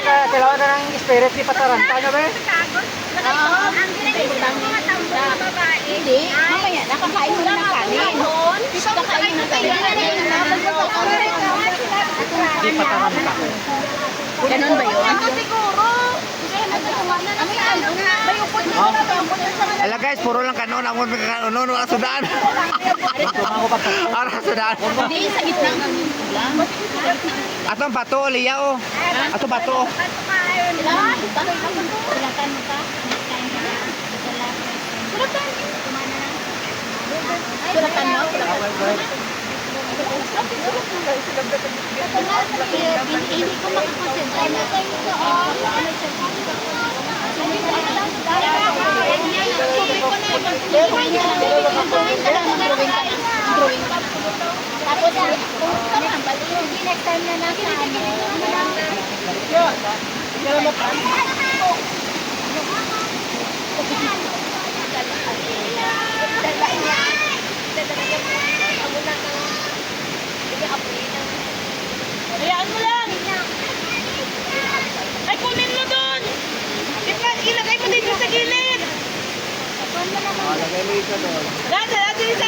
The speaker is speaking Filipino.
kailangan na ng spirit ni Pataranta nyo ba? Hindi, mamaya nakakain mo ng kanin. Kakain ng kanin. Di Pataranta. Ganun ba yun? Ito siguro. Ala guys, puro lang kanon. Amon kanon asudaan. Ara asudaan. Hindi, sa gitna. Atong bato liya oh. Ato bato. Sulakan mo? Hindi ko makakonsentrate. Tapos, next time na nasa Hayaan mo lang. Ay, kunin mo dun. Ilagay mo dito sa gilid. Lagay mo ito doon. Dada, dada,